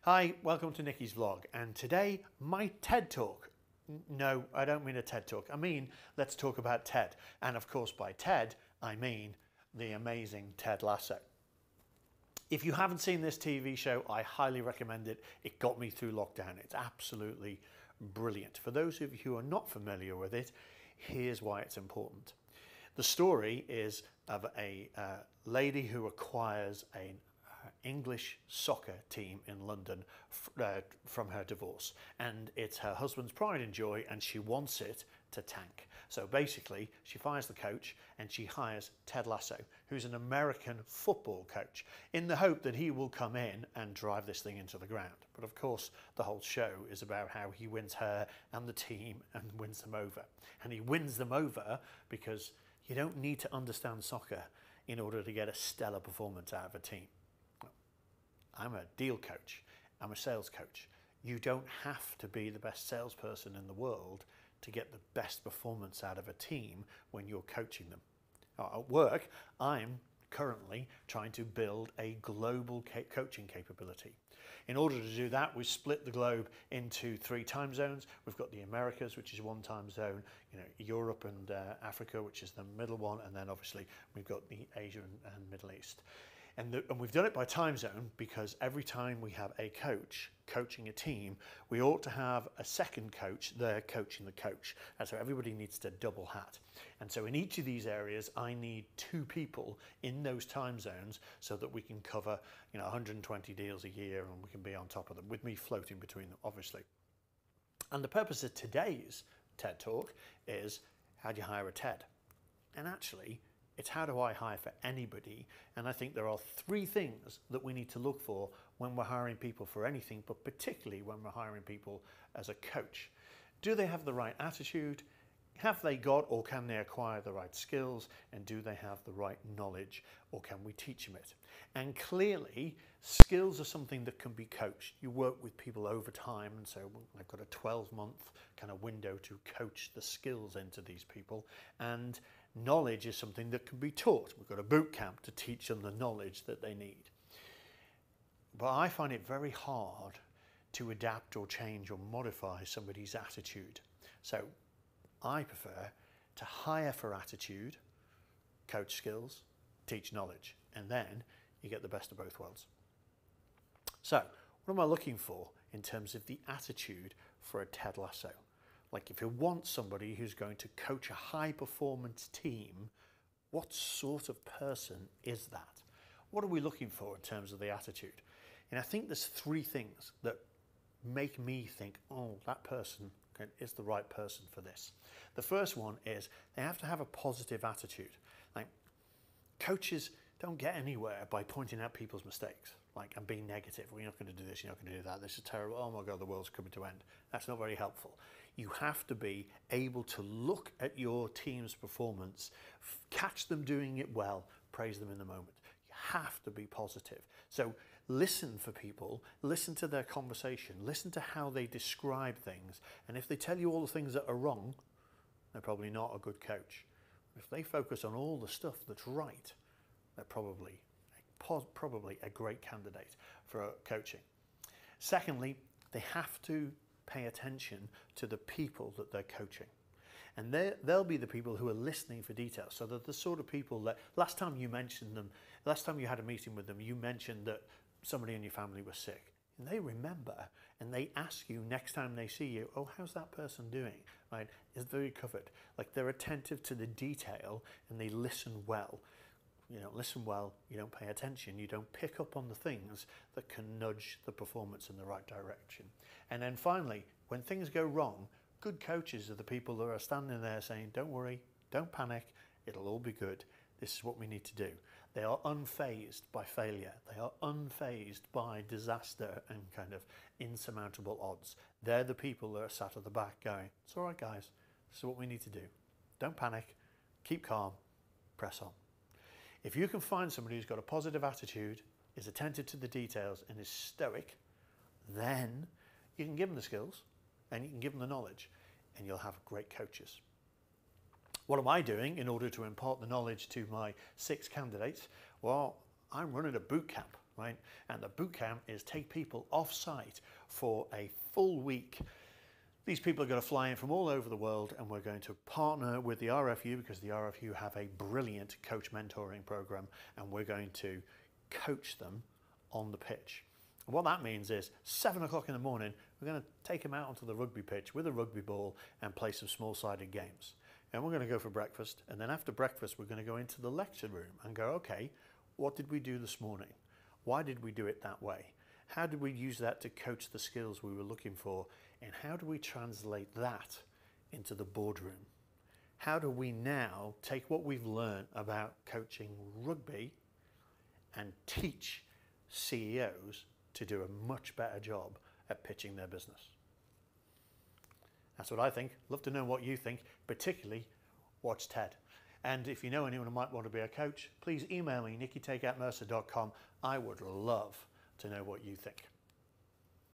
Hi, welcome to Nikki's vlog, and today my TED Talk. No, I don't mean a TED Talk. I mean, let's talk about Ted. And of course, by Ted, I mean the amazing Ted Lasso. If you haven't seen this TV show, I highly recommend it. It got me through lockdown. It's absolutely brilliant. For those of you who are not familiar with it, here's why it's important. The story is of a lady who acquires an English soccer team in London from her divorce, and it's her husband's pride and joy, and she wants it to tank. So basically she fires the coach and she hires Ted Lasso, who's an American football coach, in the hope that he will come in and drive this thing into the ground. But of course the whole show is about how he wins her and the team and wins them over. And he wins them over because you don't need to understand soccer in order to get a stellar performance out of a team. I'm a deal coach, I'm a sales coach. You don't have to be the best salesperson in the world to get the best performance out of a team when you're coaching them. At work, I'm currently trying to build a global coaching capability. In order to do that, we've split the globe into 3 time zones. We've got the Americas, which is 1 time zone, Europe and Africa, which is the middle one, and then obviously we've got the Asia and Middle East. And we've done it by time zone because every time we have a coach coaching a team, we ought to have a second coach there coaching the coach. And so everybody needs to double hat. And so in each of these areas, I need 2 people in those time zones so that we can cover 120 deals a year, and we can be on top of them, with me floating between them, obviously. And the purpose of today's TED Talk is, how do you hire a TED? And actually, it's how do I hire for anybody? And I think there are 3 things that we need to look for when we're hiring people for anything, but particularly when we're hiring people as a coach. Do they have the right attitude? Have they got or can they acquire the right skills? And do they have the right knowledge, or can we teach them it? And clearly, skills are something that can be coached. You work with people over time, and so I've got a 12-month kind of window to coach the skills into these people. And knowledge is something that can be taught. We've got a boot camp to teach them the knowledge that they need. But I find it very hard to adapt or change or modify somebody's attitude. So I prefer to hire for attitude, coach skills, teach knowledge, and then you get the best of both worlds. So what am I looking for in terms of the attitude for a Ted Lasso? Like, if you want somebody who's going to coach a high-performance team, what sort of person is that? What are we looking for in terms of the attitude? And I think there's 3 things that make me think, oh, that person is the right person for this. The first one is they have to have a positive attitude. Like, coaches don't get anywhere by pointing out people's mistakes, and being negative. Well, you're not going to do this, you're not going to do that, this is terrible, oh my God, the world's coming to end. That's not very helpful. You have to be able to look at your team's performance, catch them doing it well, praise them in the moment. You have to be positive. So listen for people, listen to their conversation, listen to how they describe things, and if they tell you all the things that are wrong, they're probably not a good coach. If they focus on all the stuff that's right, they're probably a great candidate for coaching. Secondly, they have to pay attention to the people that they're coaching. And they'll be the people who are listening for details. So they're the sort of people that last time you mentioned them, last time you had a meeting with them, you mentioned that somebody in your family was sick. And they remember, and they ask you next time they see you, oh, how's that person doing? Right? Is they recovered? Like, they're attentive to the detail and they listen well. You don't listen well, you don't pay attention, you don't pick up on the things that can nudge the performance in the right direction. And then finally, when things go wrong, good coaches are the people that are standing there saying, don't worry, don't panic, it'll all be good. This is what we need to do. They are unfazed by failure. They are unfazed by disaster and kind of insurmountable odds. They're the people that are sat at the back going, it's all right, guys, this is what we need to do. Don't panic, keep calm, press on. If you can find somebody who's got a positive attitude, is attentive to the details, and is stoic, then you can give them the skills and you can give them the knowledge, and you'll have great coaches. What am I doing in order to impart the knowledge to my 6 candidates? Well, I'm running a boot camp. right? And the boot camp is take people off site for a full week. These people are going to fly in from all over the world, and we're going to partner with the RFU because the RFU have a brilliant coach mentoring program, and we're going to coach them on the pitch. And what that means is 7 o'clock in the morning, we're going to take them out onto the rugby pitch with a rugby ball and play some small-sided games. And we're going to go for breakfast, and then after breakfast, we're going to go into the lecture room and go, okay, what did we do this morning? Why did we do it that way? How did we use that to coach the skills we were looking for? And how do we translate that into the boardroom? How do we now take what we've learned about coaching rugby and teach CEOs to do a much better job at pitching their business? That's what I think. Love to know what you think, particularly watch TED. And if you know anyone who might want to be a coach, please email me, nicky@mercer.com. I would love to know what you think.